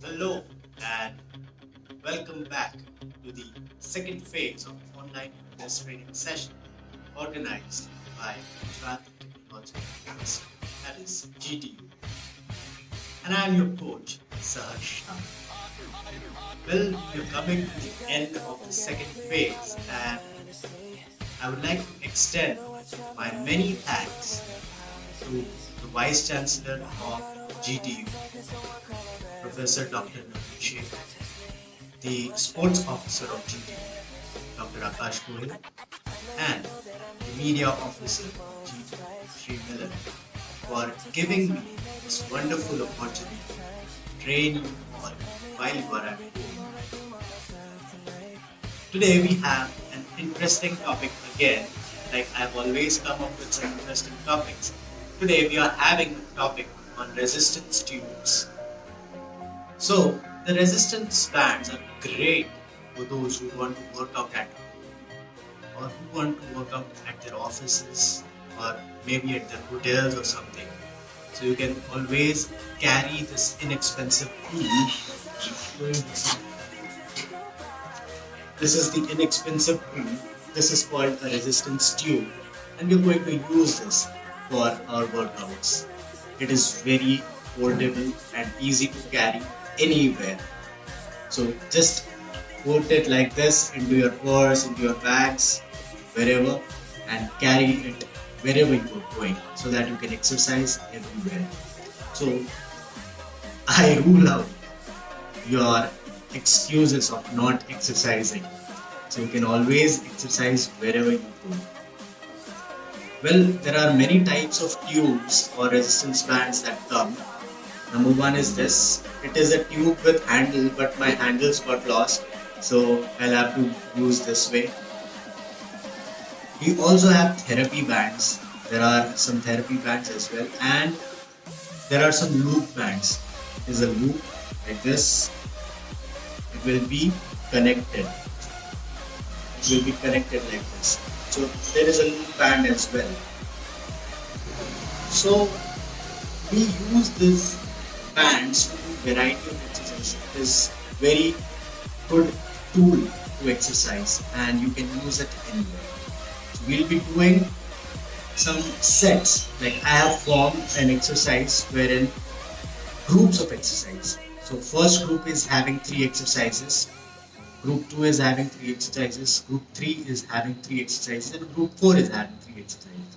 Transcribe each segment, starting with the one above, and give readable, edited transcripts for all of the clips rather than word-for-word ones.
Hello and welcome back to the second phase of online fitness training session organized by Gujarat Technological University, that is GTU. And I am your coach, Saharsh Shah. Well, we're coming to the end of the second phase, and I would like to extend my many thanks to the Vice Chancellor of GTU, Professor Dr. Naveen Sheikh, the Sports Officer of GTU, Dr. Akash Gohil, and the Media Officer of GTU, Sri Miller, for giving me this wonderful opportunity to train you all while you are at home. Today we have an interesting topic again. Like I've always come up with some interesting topics. Today we are having a topic on resistance tubes. So the resistance bands are great for those who want to work out at home or who want to work out at their offices or maybe at their hotels or something. So you can always carry this inexpensive tool. This is the inexpensive tool. This is called a resistance tube, and we're going to use this for our workouts. It is very portable and easy to carry anywhere. So just put it like this into your purse, into your bags, wherever, and carry it wherever you are going so that you can exercise everywhere. So I rule out your excuses of not exercising. So you can always exercise wherever you go. Well, there are many types of tubes or resistance bands that come. Number one is this. It is a tube with handle, but my handles got lost, so I'll have to use this way. We also have therapy bands. There are some therapy bands as well, and there are some loop bands. There's a loop like this. It will be connected. It will be connected like this. So there is a loop band as well. So we use this bands to do variety of exercises. It is very good tool to exercise and you can use it anywhere. So we'll be doing some sets. Like I have formed an exercise wherein groups of exercise. So first group is having 3 exercises. Group 2 is having 3 exercises. Group 3 is having 3 exercises. And group 4 is having 3 exercises.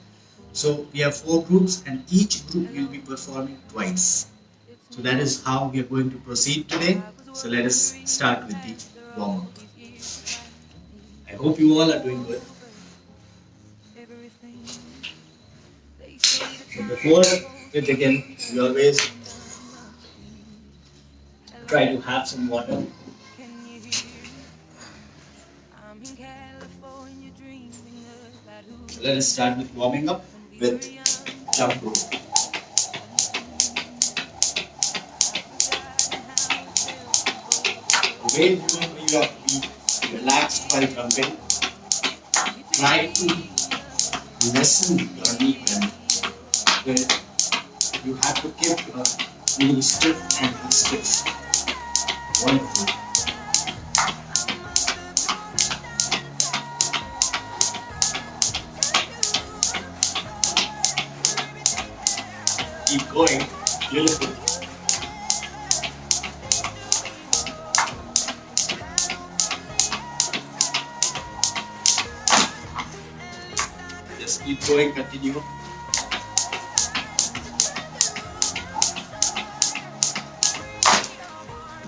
So we have 4 groups and each group will be performing twice. So that is how we are going to proceed today. So let us start with the warm-up. I hope you all are doing good. So before we begin, we always try to have some water. So let us start with warming up with jump rope. The way you have to be relaxed while jumping. Try to lessen your knee bend. Where you have to keep your knee stiff and stiff. Wonderful. Keep going. Beautiful. Just keep going, continue.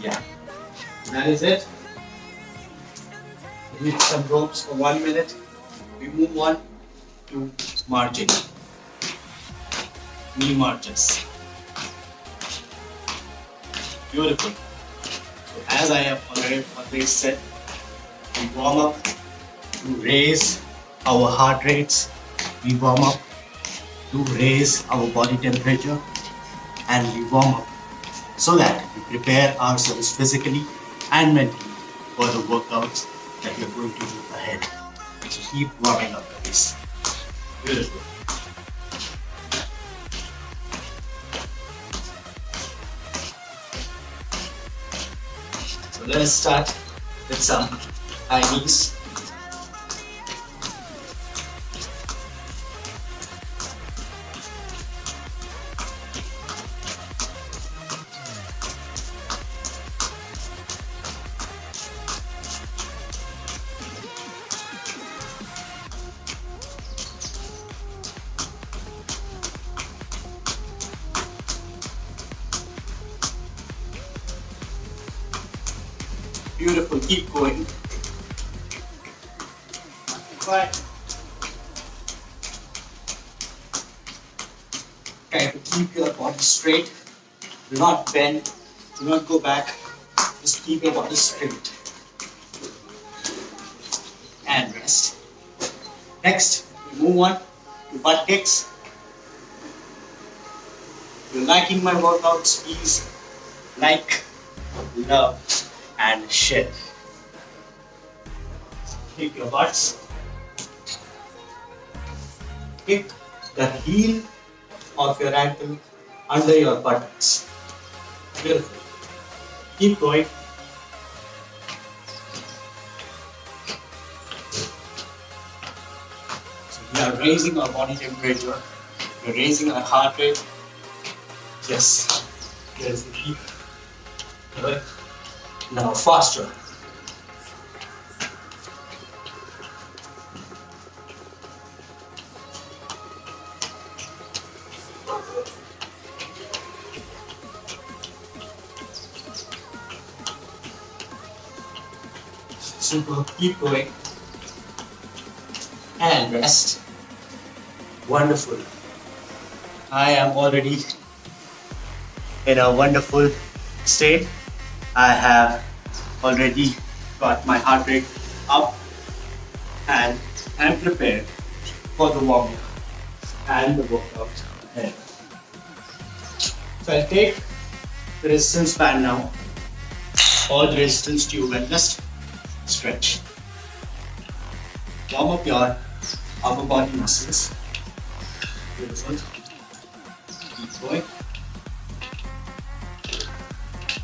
Yeah, that is it. Hit some ropes for 1 minute. We move on to marching. Knee marches. Beautiful. So as I have already said, we warm up to raise our heart rates. We warm up to raise our body temperature, and we warm up so that we prepare ourselves physically and mentally for the workouts that we are going to do ahead. So keep warming up, guys. Beautiful. Let us start with some high knees. Beautiful, keep going. Fine. Try to keep your body straight. Do not bend. Do not go back. Just keep your body straight. And rest. Next, we move on to butt kicks. If you're liking my workouts, please like, love, and share. Kick your butts. Kick the heel of your ankle under your buttocks. Beautiful. Keep going. So we are raising our body temperature. We're raising our heart rate. Yes. There's the key. Good. Now faster. Super, keep going. And rest. Wonderful. I am already in a wonderful state. I have already got my heart rate up and I'm prepared for the warm-up and the workout ahead. So I'll take the resistance band now, or the resistance tube, and just stretch. Warm up your upper body muscles. Beautiful. Keep going.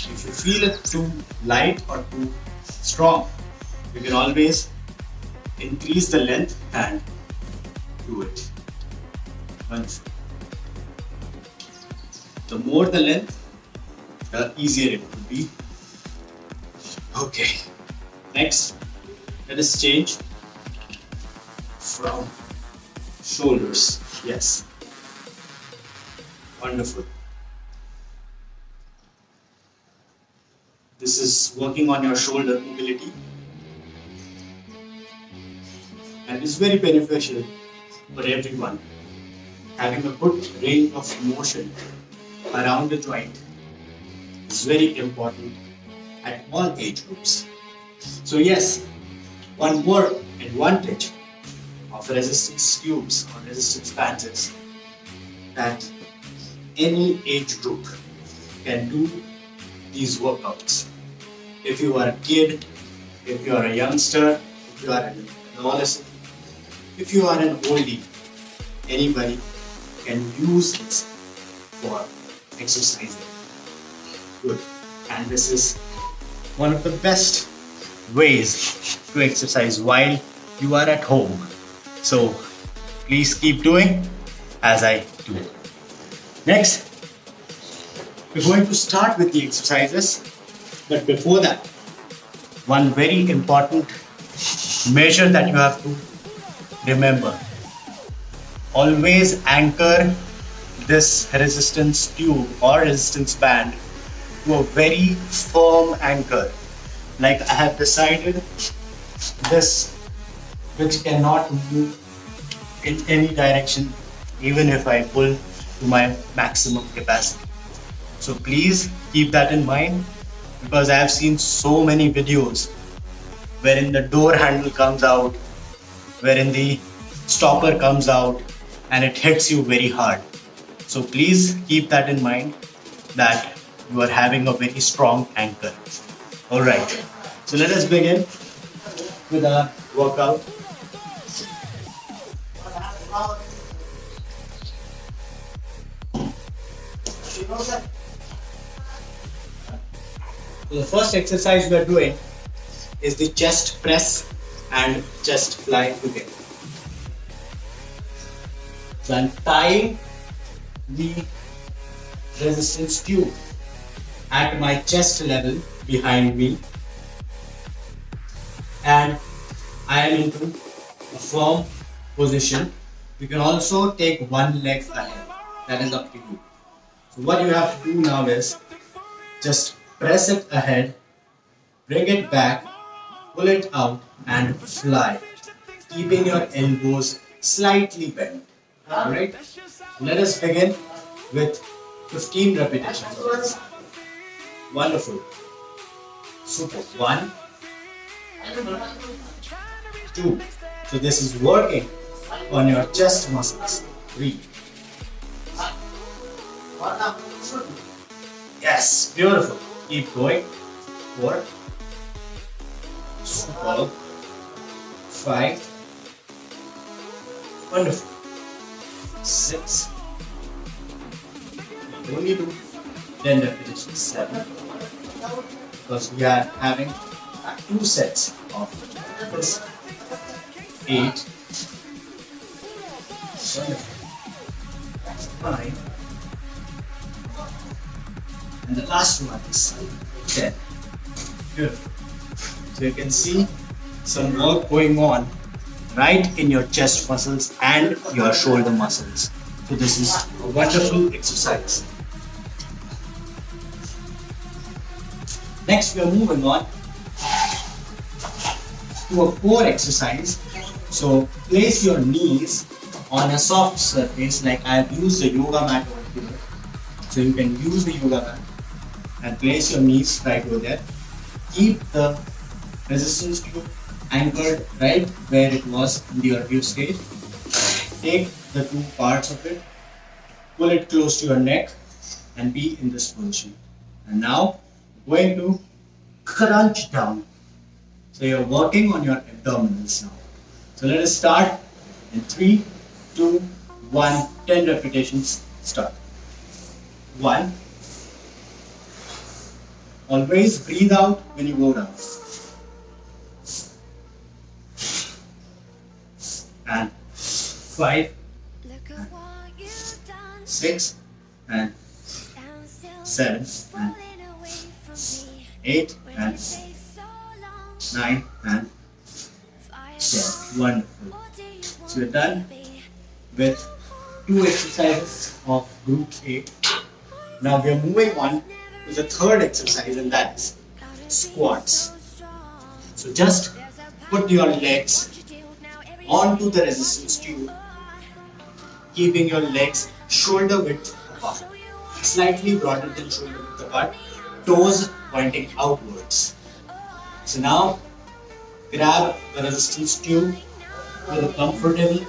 If you feel it too light or too strong, you can always increase the length and do it. Wonderful. The more the length, the easier it will be. Okay. Next, let us change from shoulders. Yes. Wonderful. This is working on your shoulder mobility and is very beneficial for everyone. Having a good range of motion around the joint is very important at all age groups. So yes, one more advantage of resistance tubes or resistance bands is that any age group can do these workouts. If you are a kid, if you are a youngster, if you are an adolescent, if you are an oldie, anybody can use this for exercising. Good. And this is one of the best ways to exercise while you are at home. So please keep doing as I do. Next, we're going to start with the exercises, but before that, one very important measure that you have to remember. Always anchor this resistance tube or resistance band to a very firm anchor. Like I have decided this, which cannot move in any direction even if I pull to my maximum capacity. So please keep that in mind, because I have seen so many videos wherein the door handle comes out, wherein the stopper comes out and it hits you very hard. So please keep that in mind, that you are having a very strong anchor. Alright, so let us begin with our workout. So the first exercise we are doing is the chest press and chest fly together. So I'm tying the resistance tube at my chest level behind me, and I am into a firm position. You can also take one leg ahead, that is up to you. So what you have to do now is just press it ahead, bring it back, pull it out and fly, keeping your elbows slightly bent. Alright, let us begin with 15 repetitions. Wonderful. Super. 1, 2. So this is working on your chest muscles. 3. Yes, beautiful. Keep going. 4. Super. 5. Wonderful. 6. Only do 10 repetitions. 7. Because we are having 2 sets of this. 8. Wonderful. 9. And the last one is 10. Beautiful. So you can see some work going on right in your chest muscles and your shoulder muscles. So this is a wonderful exercise. Next we are moving on to a core exercise. So place your knees on a soft surface, like I have used the yoga mat over here. So you can use the yoga mat and place your knees right over there. Keep the resistance tube anchored right where it was in the earlier stage. Take the 2 parts of it, pull it close to your neck and be in this position. And now going to crunch down. So you're working on your abdominals now. So let us start in 3, 2, 1, 10 repetitions. Start. 1. Always breathe out when you go down. And 5, 6, and 7, and 8, and 9, and 10. Wonderful. So we're done with 2 exercises of group A. Now we are moving on to the third exercise, and that is squats. So just put your legs onto the resistance tube, keeping your legs shoulder width apart, slightly broader than shoulder width apart, toes pointing outwards. So now grab the resistance tube with a comfortable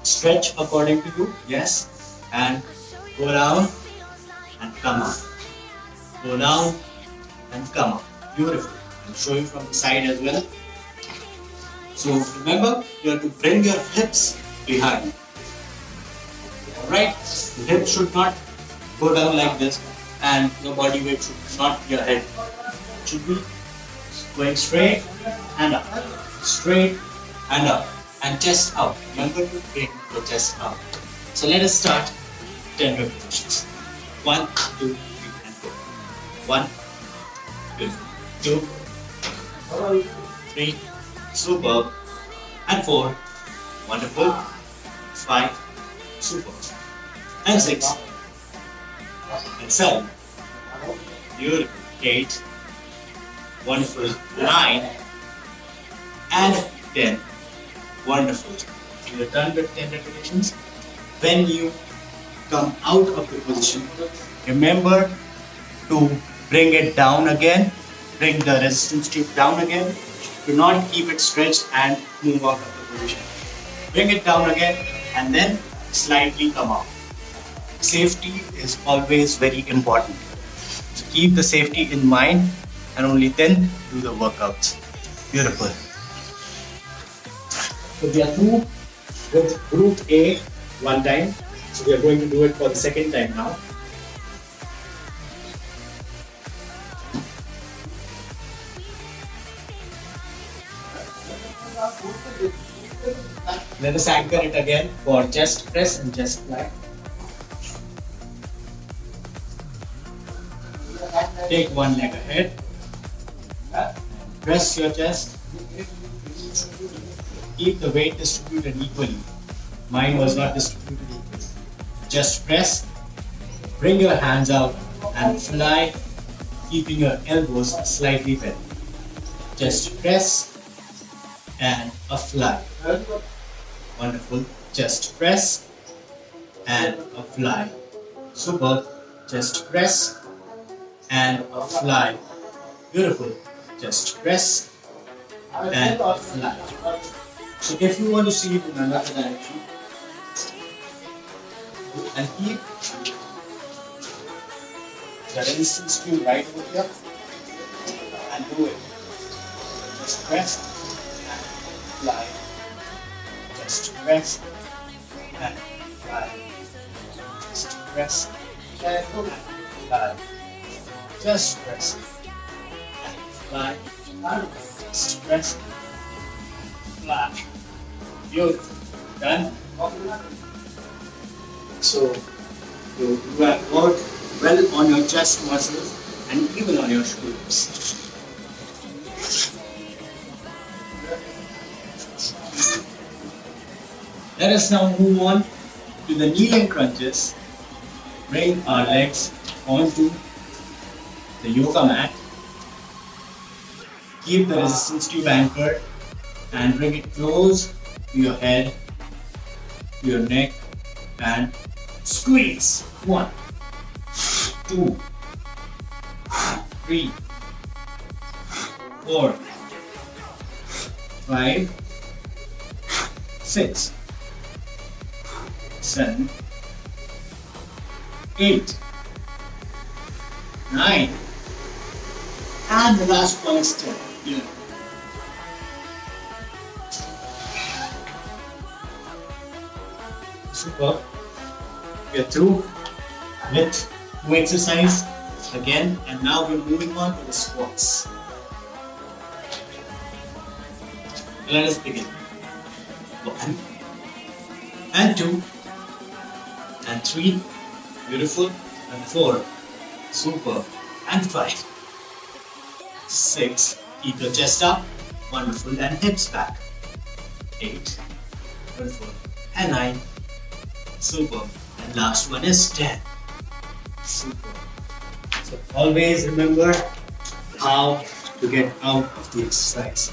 stretch according to you, yes, and go down and come up. Go down and come up. Beautiful. I'll show you from the side as well. So remember, you have to bring your hips behind. Alright, the hips should not go down like this, and your body weight should not be your head. It should be going straight and up, straight and up, and chest out. Remember to bring your chest out. So let us start 10 repetitions. 1, 2, 3, and 4. 1, 2, 3, superb, and 4, wonderful, 5, superb, and 6, and 7, beautiful, 8, wonderful, 9, and 10, wonderful. You're done with 10 repetitions. When you come out of the position, remember to bring it down again, bring the resistance tube down again. Do not keep it stretched and move out of the position. Bring it down again and then slightly come out. Safety is always very important. So keep the safety in mind and only then do the workouts. Beautiful. So we are through with group A one time. So we are going to do it for the second time now. Let us anchor it again for chest press and chest fly. Take one leg ahead. Press your chest. Keep the weight distributed equally. Mine was not distributed equally. Just press. Bring your hands out and fly, keeping your elbows slightly bent. Just press and a fly. Wonderful. Just press and a fly. Super. Just press and a fly. Beautiful. Just press and a fly. So if you want to see it in another direction, and keep the resistance to right over here and do it. Just press and fly. Just press and fly. Just press and fly. Just press and fly. Just press and fly. Beautiful. Done? So you have worked well on your chest muscles and even on your shoulders. Let us now move on to the kneeling crunches. Bring our legs onto the yoga mat. Keep the resistance tube anchored and bring it close to your head, to your neck, and squeeze. 1, 2, 3, 4, 5, 6, 7, 8, 9, and the last one is 10. Yeah. Super. We are through with 2 exercises again, and now we're moving on to the squats. Let us begin. 1 and 2 and 3, beautiful, and 4, super, and 5, 6, keep your chest up, wonderful, and hips back, 8, wonderful, and 9, super, and last one is 10, super. So always remember how to get out of the exercise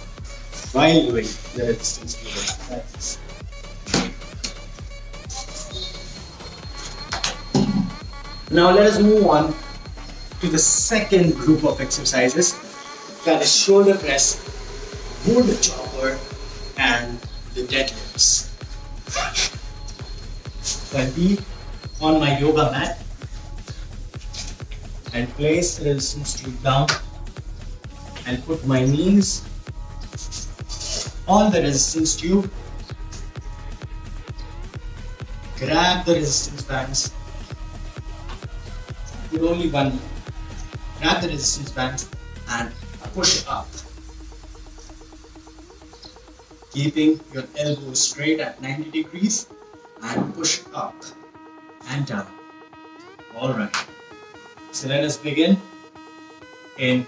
while doing the resistance training exercises. Now let us move on to the second group of exercises, that is shoulder press, wood chopper, and the deadlifts. So I'll be on my yoga mat and place the resistance tube down and put my knees on the resistance tube. Grab the resistance bands. Put only one. Grab the resistance bands and push up. Keeping your elbows straight at 90 degrees and push up and down. Alright. So let us begin in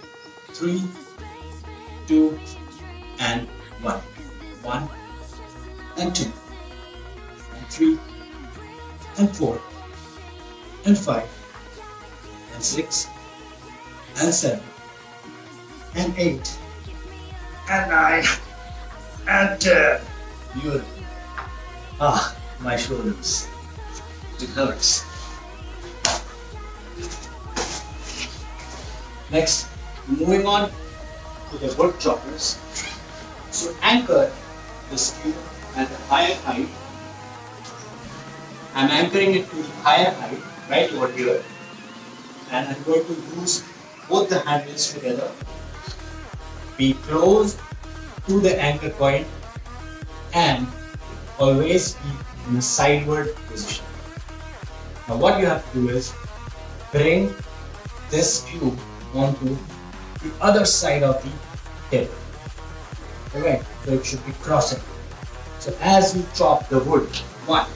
3, 2, and 1. 1 and 2 and 3 and 4 and 5 and 6 and 7 and 8 and 9 and 10. Beautiful. Ah, my shoulders. It hurts. Next, moving on to the wood choppers. So anchor the skew at a higher height. I'm anchoring it to the higher height, right over here. And I'm going to use both the handles together. Be close to the anchor point and always be in a sideward position. Now what you have to do is bring this cube onto the other side of the table. Alright, so it should be crossing. So as you chop the wood, 1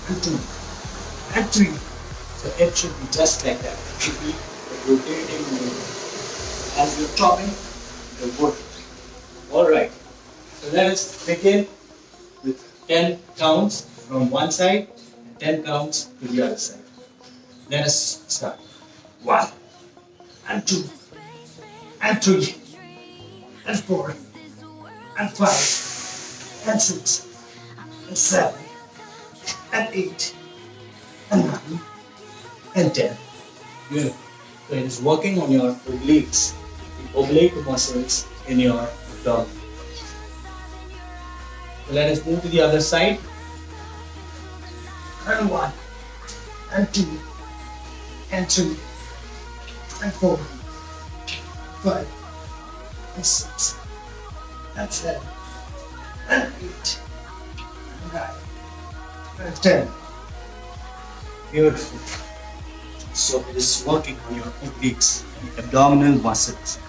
and 2 and 3. So it should be just like that. It should be a rotating motion as you're chopping the wood. Alright, so let us begin with 10 counts from one side and 10 counts to the other side. Let us start. 1 and 2 and 3 and 4 and 5 and 6 and 7 and 8 and 9 and 10. Good. So it is working on your obliques, the oblique muscles in your abdomen. So let us move to the other side. And 1 and 2 and 3 and 4 5 and 6 and 7 and 8 and 9 and 10. Beautiful. So it is working on your obliques, the abdominal muscles.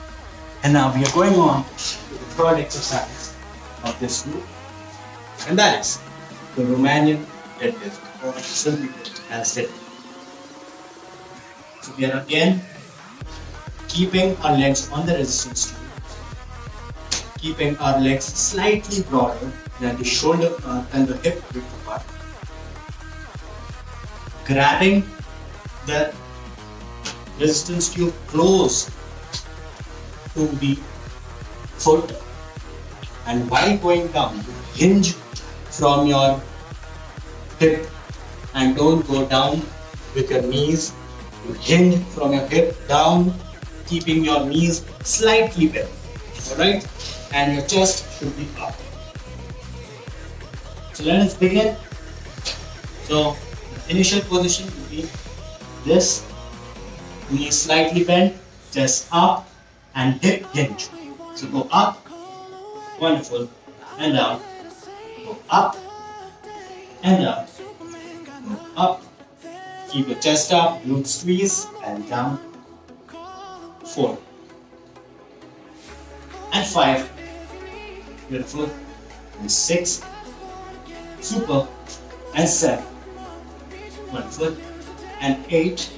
And now we are going on to the third exercise of this group, and that is the Romanian deadlift, or simply put as deadlift. So we are again keeping our legs on the resistance tube, keeping our legs slightly broader than the shoulder and the hip width apart, grabbing the resistance tube close to the foot, and while going down, you hinge from your hip and don't go down with your knees. You hinge from your hip down, keeping your knees slightly bent, alright? And your chest should be up. So let us begin. So the initial position will be this, knees slightly bent, chest up, and hip hinge. So go up, wonderful, and down. Go up and down. Go up, keep your chest up, glute squeeze, and down. 4 and 5. Beautiful. And 6. Super. And 7. Wonderful. And 8.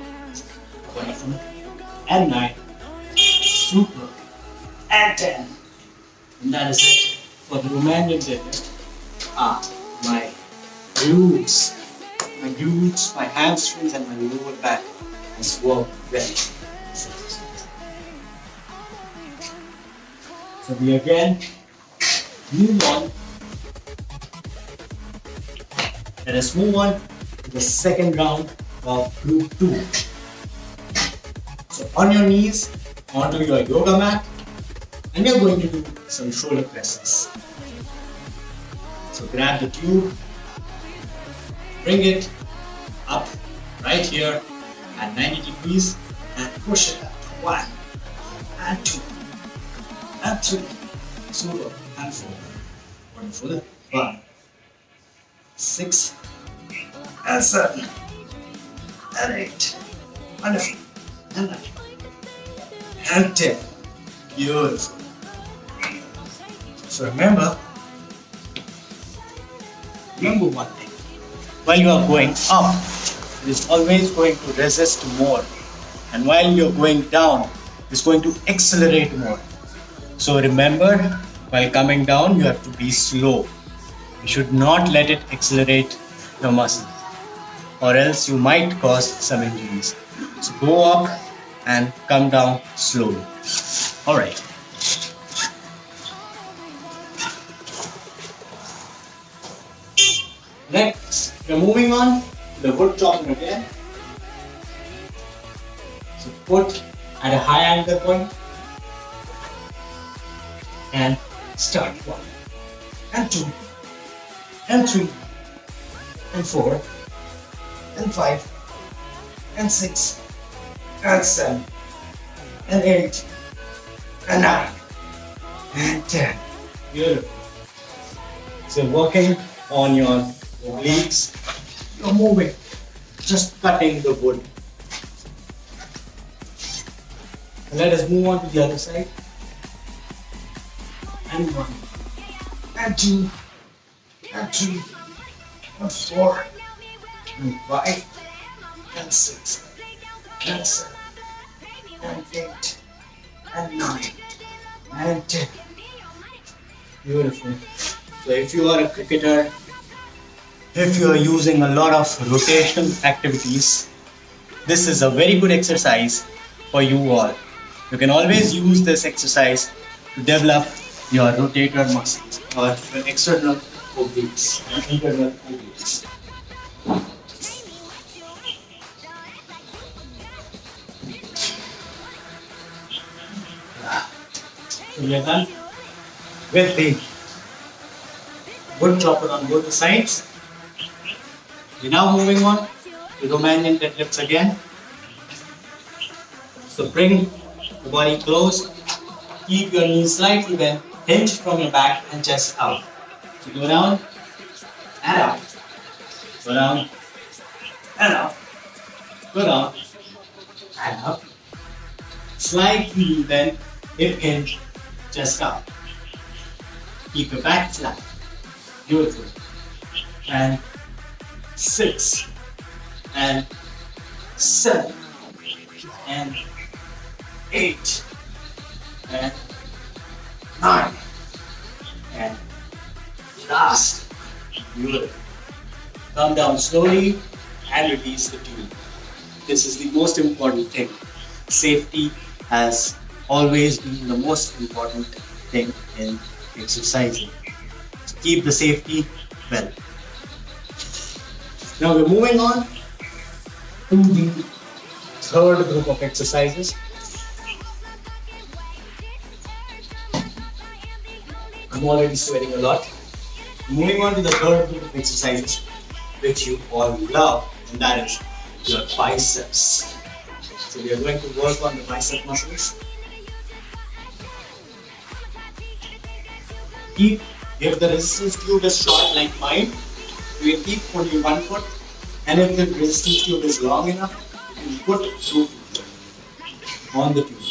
Wonderful. And 9. Super. And 10. And that is it for the Romanian deadlift. My glutes, my hamstrings, and my lower back has worked well. So we again move on. Let us move on to the second round of group 2. So on your knees, onto your yoga mat, and you're going to do some shoulder presses. So grab the tube, bring it up right here at 90 degrees and push it up. 1 and 2 and 3, super, and 4. Wonderful. 5, 6 and 7 and 8. Wonderful. And 9 and 10. Beautiful. So remember one thing. While you are going up, it is always going to resist more. And while you're going down, it's going to accelerate more. So remember, while coming down, you have to be slow. You should not let it accelerate your muscle, or else you might cause some injuries. So go up and come down slowly. Alright. Next, we're moving on to the wood chopping again. So put at a high anchor point and start. 1 and 2 and 3 and 4 and 5 and 6 and 7 and 8 and 9 and 10. Beautiful. So working on your obliques, you're moving, just cutting the wood. And let us move on to the other side. And 1 and 2 and 3, and 4, and 5, and 6, and 7, and 8, and 9, and 10. Beautiful. So if you are a cricketer, if you are using a lot of rotation activities, this is a very good exercise for you all. You can always use this exercise to develop your rotator muscles or your external obliques and internal obliques. So we are done with the wood chopper on both the sides. We're now moving on to Romanian deadlifts again. So bring the body close, keep your knees slightly bent, hinge from your back and chest out. So go down and up, go down and up, go down and up. Slightly bent, hip hinge, chest up. Keep your back flat. Beautiful. And 6 and 7 and 8 and 9 and last. Beautiful. Come down slowly and release the tube. This is the most important thing. Safety has always been the most important thing in exercising. So keep the safety well. Now we're moving on to the third group of exercises. I'm already sweating a lot. Moving on to the third group of exercises, which you all love, and that is your biceps. So we are going to work on the bicep muscles. If the resistance tube is short like mine, you will keep only one foot, and if the resistance tube is long enough, you put 2 feet on the tube.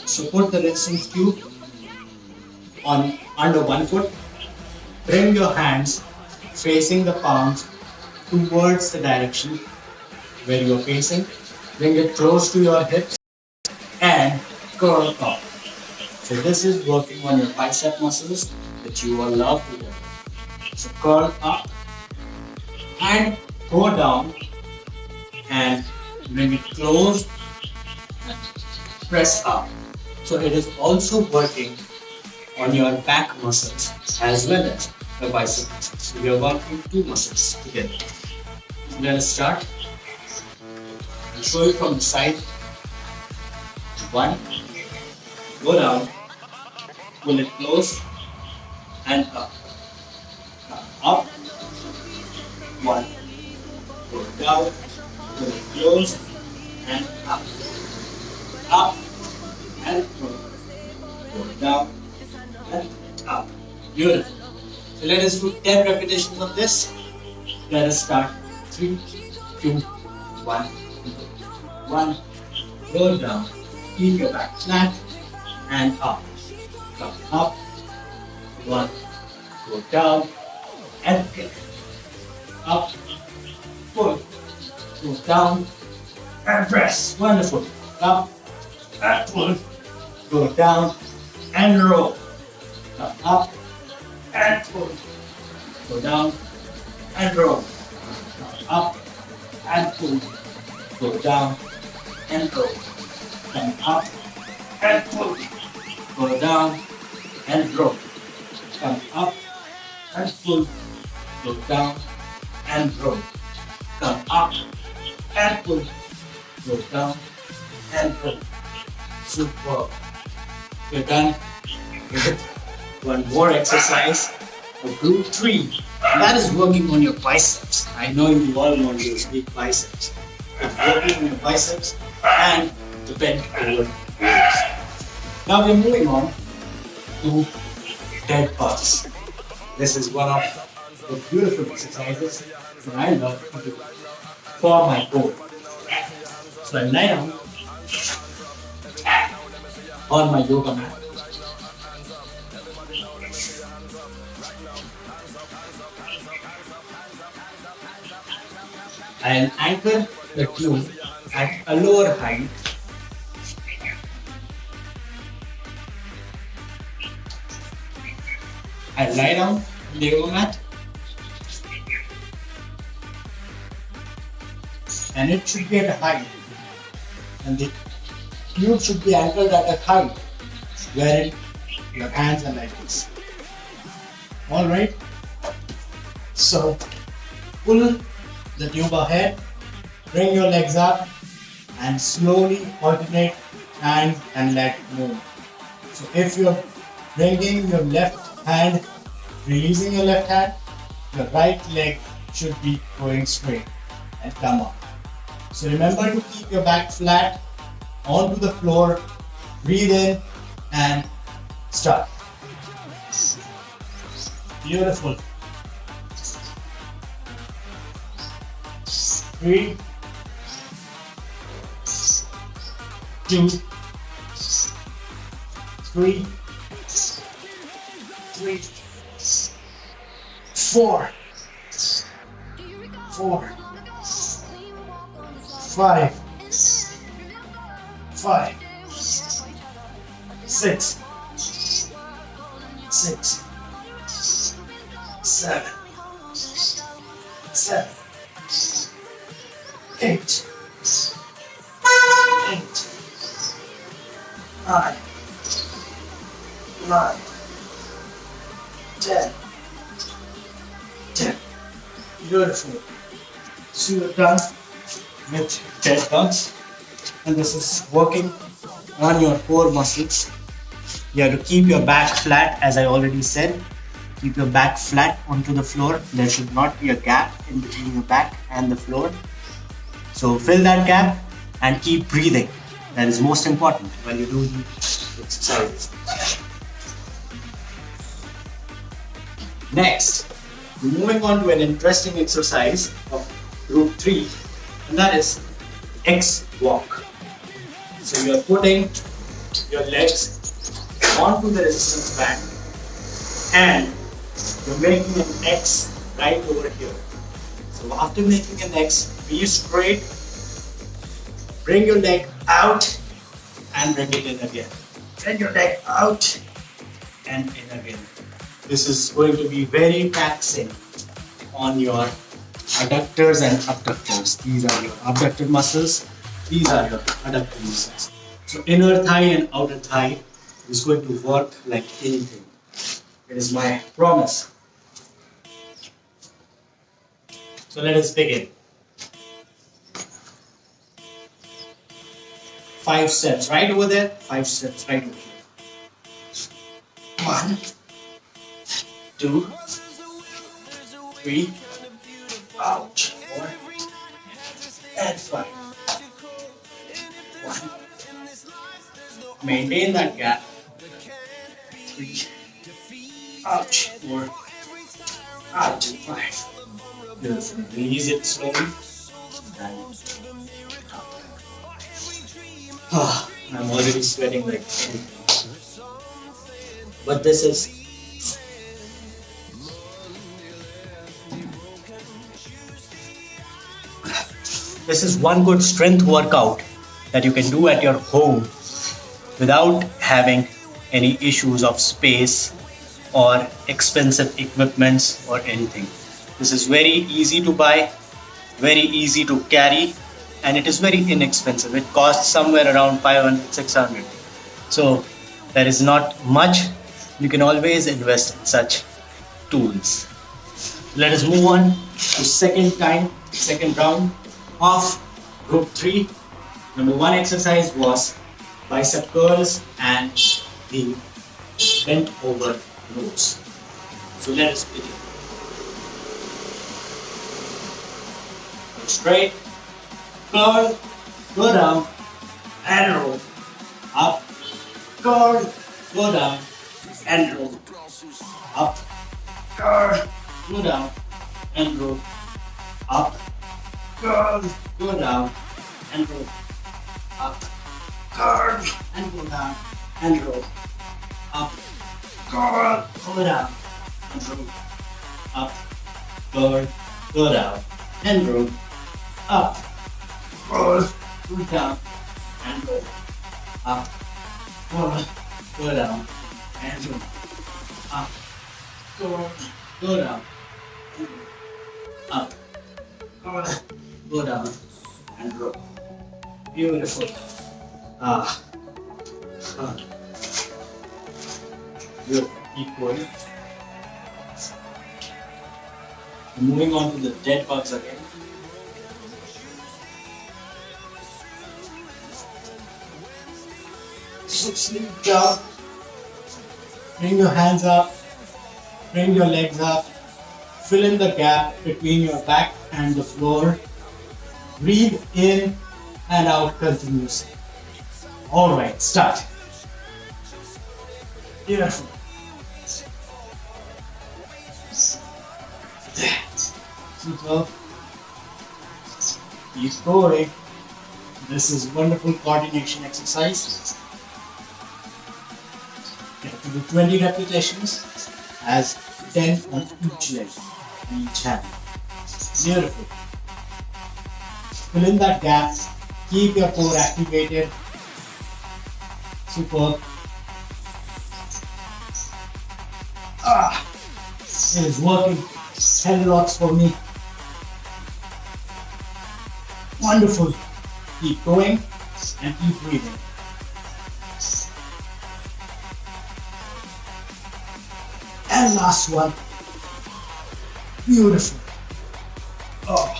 So put the resistance tube on under 1 foot. Bring your hands facing the palms towards the direction where you are facing. Bring it close to your hips and curl up. So this is working on your bicep muscles that you all love to do. So curl up and go down and bring it close and press up. So it is also working on your back muscles as well as the bicep muscles. So we are working 2 muscles together. Let us start. I'll show you from the side. 1, go down, pull it close and up. Up, 1, go down, pull it close and up. Up and close. Go down and up. Beautiful. So let us do 10 repetitions of this. Let us start. 3, 2, 1. 1. Go down. Keep your back flat and up. Come up. 1. Go down and kick. Up. Pull. Go down and press. Wonderful. Up and pull. Go down and roll. Come up and pull. Go down and roll. Come up and pull. Go down and roll. Come up and pull. Go down and roll. Come up and pull. Go down and roll. Come up and pull. Go down and roll. Superb. We're done with one more exercise of group 3. That is working on your biceps. I know you all want those big biceps. It's working on your biceps and the bent over rows. Now we're moving on to dead bugs. This is one of the beautiful exercises that I love to do for my core. So I lie down on my yoga mat. I'll anchor the tube at a lower height. I'll lie down on the yoga mat and it should be at a height. And the tube should be anchored at a height wherein your hands are like this. Alright, so pull the tube ahead, bring your legs up and slowly alternate hand and leg move. So if you're bringing your left hand, releasing your left hand, your right leg should be going straight and come up. So remember to keep your back flat onto the floor, breathe in and start. Beautiful. 3, 2, 3, 4, 5, 6, 7, 8, 9, 10. Beautiful. So you're done with 10 bugs, and this is working on your core muscles. You have to keep your back flat, as I already said. Keep your back flat onto the floor. There should not be a gap in between your back and the floor. So fill that gap and keep breathing. That is most important while you do the exercises. Next, we're moving on to an interesting exercise of group 3, and that is X walk. So you're putting your legs onto the resistance band and you're making an X right over here. So after making an X, be straight, bring your leg out and bring it in again. Bring your leg out and in again. This is going to be very taxing on your adductors and abductors. These are your abductor muscles. These are your adductor muscles. So inner thigh and outer thigh is going to work like anything. It is my promise. So let us begin. 5 steps right over there, 5 steps right over here. 1, 2, 3, ouch, 4, and 5. 1. Maintain that gap. 3, ouch, 4, ouch, 5. Beautiful. Release it slowly. I'm already sweating like anything. But this is one good strength workout that you can do at your home without having any issues of space or expensive equipments or anything. This is very easy to buy, very easy to carry, and it is very inexpensive. It costs somewhere around 500, 600. So there is not much. You can always invest in such tools. Let us move on to second round of group 3. Number 1 exercise was bicep curls and the bent over rows. So let us begin. Go straight, curl, go down, and roll. Up, curl, go down, and roll. Up, curl, go down, and roll. Up, curl, go down, and roll. Up, curl, and go down, and roll. Up, curl, go down, and roll. Up, curl, go down, and roll. up, roll, go down, and roll. Up, roll, go down, and roll. Up, go down, and roll. Up, roll, go down, and roll. Beautiful. Ah. Good. Keep going. Moving on to the dead bugs again. So sleep down. Bring your hands up. Bring your legs up. Fill in the gap between your back and the floor. Breathe in and out continuously. Alright, start. Beautiful. Super. Keep going. This is wonderful coordination exercise. You have to do 20 repetitions as 10 on each leg, each hand. Beautiful. Fill in that gap. Keep your core activated. Superb. It is working hell lots for me. Wonderful. Keep going and keep breathing. And last one. Beautiful. Oh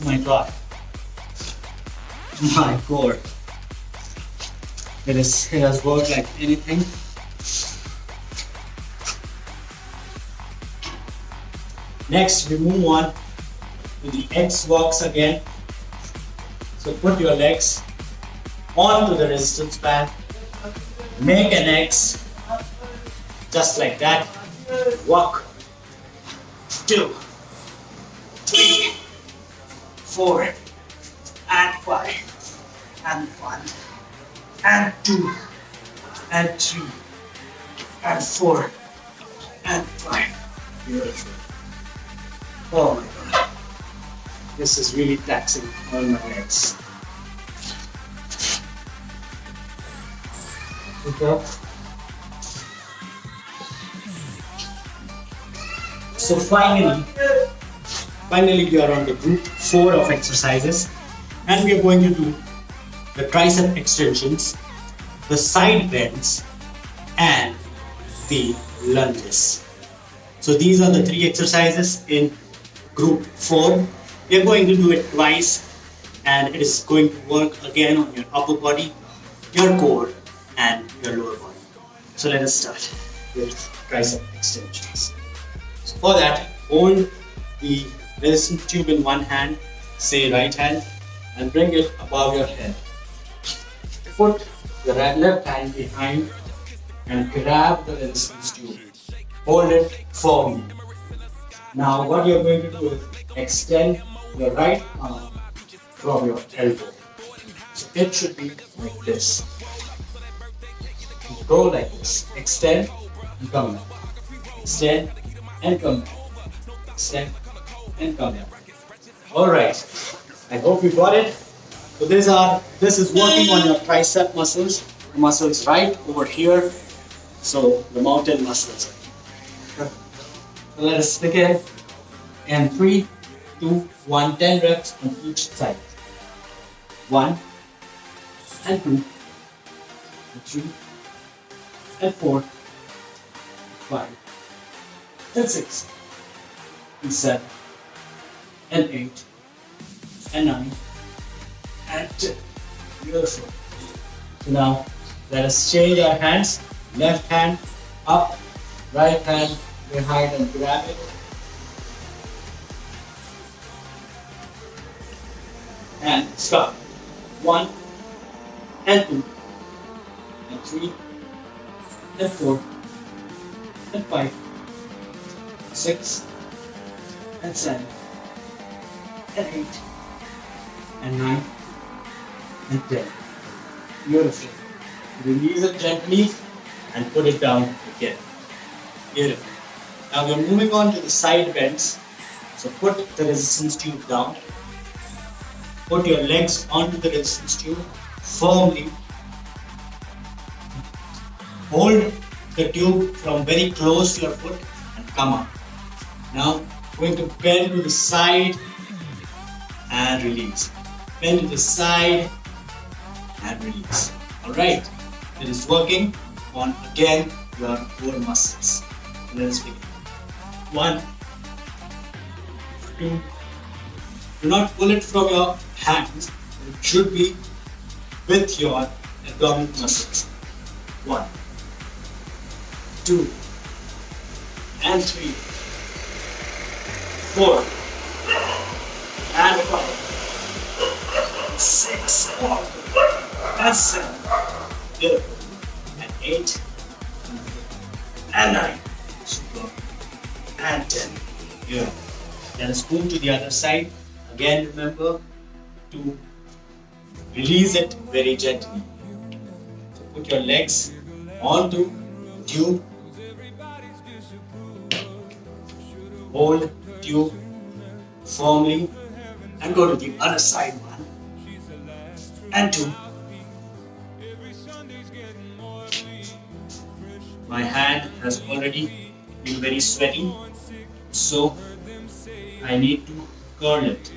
my God. My core. It has worked like anything. Next, we move on to the X walks again. So put your legs onto the resistance band. Make an X, just like that. Walk. 2, 3, 4, and 5, and 1, and 2, and 3, and 4, and 5. Beautiful. Oh my God. This is really taxing on my legs. Okay. So finally we are on the group 4 of exercises, and we are going to do the tricep extensions, the side bends, and the lunges. So these are the 3 exercises in group 4. We are going to do it twice, and it is going to work again on your upper body, your core, and your lower body. So let us start with tricep extensions. So for that, hold the resistance tube in one hand, say right hand, and bring it above your head. Put the left hand behind and grab the resistance tube. Hold it firmly. Now what you are going to do is extend your right arm from your elbow. So it should be like this. Go like this. Extend and come back. Extend and come back. Extend and come back. Alright. I hope you got it. So this is working on your tricep muscles. The muscles right over here. So the mountain muscles. So let us begin. And 3, 2, 1, 10 reps on each side. 1 and 2 and 3 and 4, 5 and 6 and 7 and 8 and 9 and 10. Beautiful. So now let us change our hands. Left hand up, right hand behind and grab it. And stop. 1 and 2 and 3 and 4 and 5, 6 and 7 and 8 and 9 and 10. Beautiful. Release it gently and put it down again. Beautiful. Now we're moving on to the side bends. So put the resistance tube down, put your legs onto the resistance tube firmly, hold the tube from very close to your foot and come up. Now going to bend to the side and release. Bend to the side and release. Alright, it is working on again your core muscles. Let us begin. 1, 2. Do not pull it from your hands. It should be with your abdominal muscles. 1, 2, and 3, 4, and 5, 6, and 7, and 8, and 9, super, and 10. Good. Let us move to the other side. Again, remember to release it very gently. So put your legs onto the tube. Hold tube firmly and go to the other side. 1 and 2. My hand has already been very sweaty, so I need to curl it.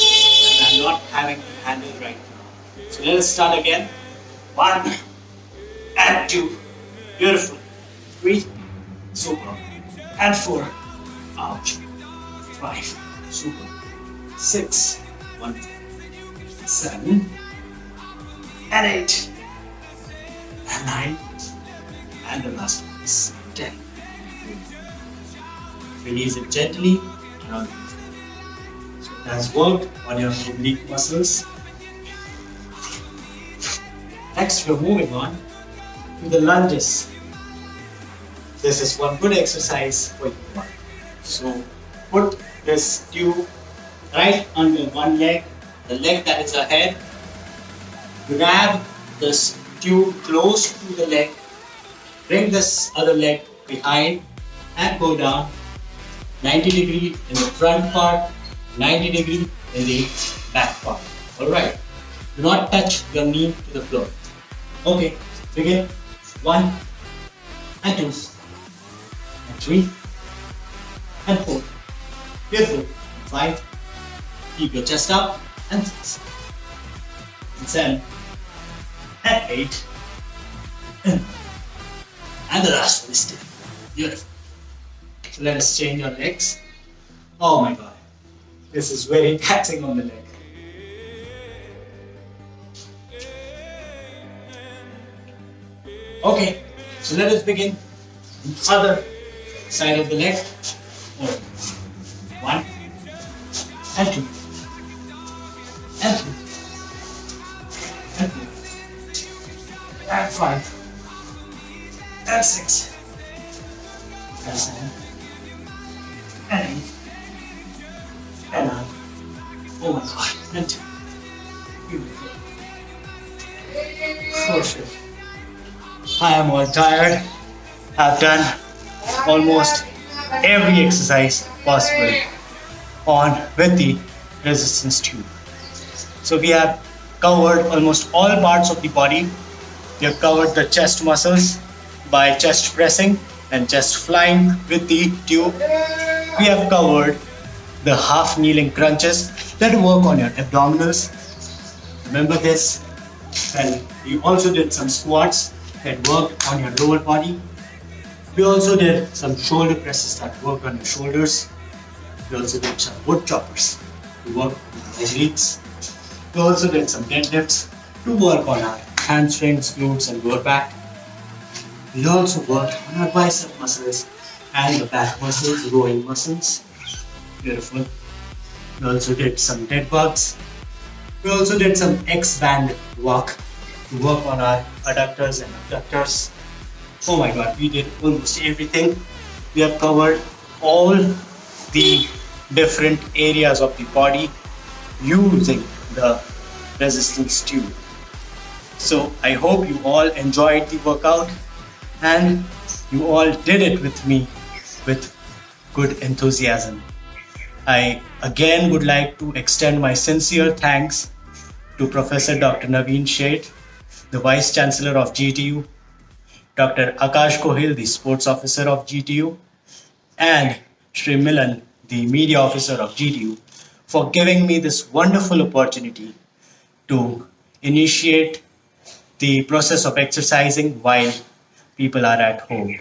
And I'm not having the handle right now. So let us start again. 1 and 2. Beautiful. 3. Super. And 4. Ouch. 5. Super. 6. 1. 7. And 8. And 9. And the last one is 10. Release it gently. So that's worked on your oblique muscles. Next, we're moving on to the lunges. This is one good exercise for you. So put this tube right under one leg, the leg that is ahead. Grab this tube close to the leg, bring this other leg behind and go down 90 degree in the front part, 90 degree in the back part. Alright, do not touch your knee to the floor. Okay, begin. 1 and 2 and 3 and 4. Beautiful. 5. Keep your chest up. And 6 and 7 and 8 and the last one is 10. Beautiful. So let us change our legs. Oh my god, this is very taxing on the leg. Okay, so let us begin the other side of the leg. 1 and 2 and 3 and 4 and 5 and 6 and 7 and 8 and 9. Oh my god, and 10. Beautiful. For sure. I am all tired. I've done almost every exercise possible with the resistance tube. So we have covered almost all parts of the body. We have covered the chest muscles by chest pressing and chest flying with the tube. We have covered the half kneeling crunches that work on your abdominals. Remember this. And we also did some squats that worked on your lower body. We also did some shoulder presses that worked on your shoulders. We also did some wood choppers to work on the obliques. We also did some deadlifts to work on our hamstrings, glutes and lower back. We also worked on our bicep muscles and the back muscles, rowing muscles. Beautiful. We also did some dead bugs. We also did some X-band work to work on our adductors and abductors. Oh my god, we did almost everything. We have covered all the different areas of the body using the resistance tube. So I hope you all enjoyed the workout and you all did it with me with good enthusiasm. I again would like to extend my sincere thanks to Professor Dr. Naveen Sheth, the Vice Chancellor of GTU, Dr. Akash Kohil, the Sports Officer of GTU, and Sri Milan, the Media Officer of GTU, for giving me this wonderful opportunity to initiate the process of exercising while people are at home.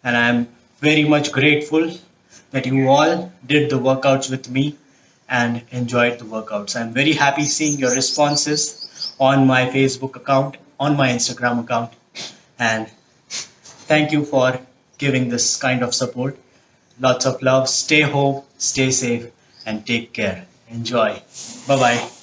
And I'm very much grateful that you all did the workouts with me and enjoyed the workouts. I'm very happy seeing your responses on my Facebook account, on my Instagram account, and thank you for giving this kind of support. Lots of love. Stay home, stay safe, and take care. Enjoy. Bye bye.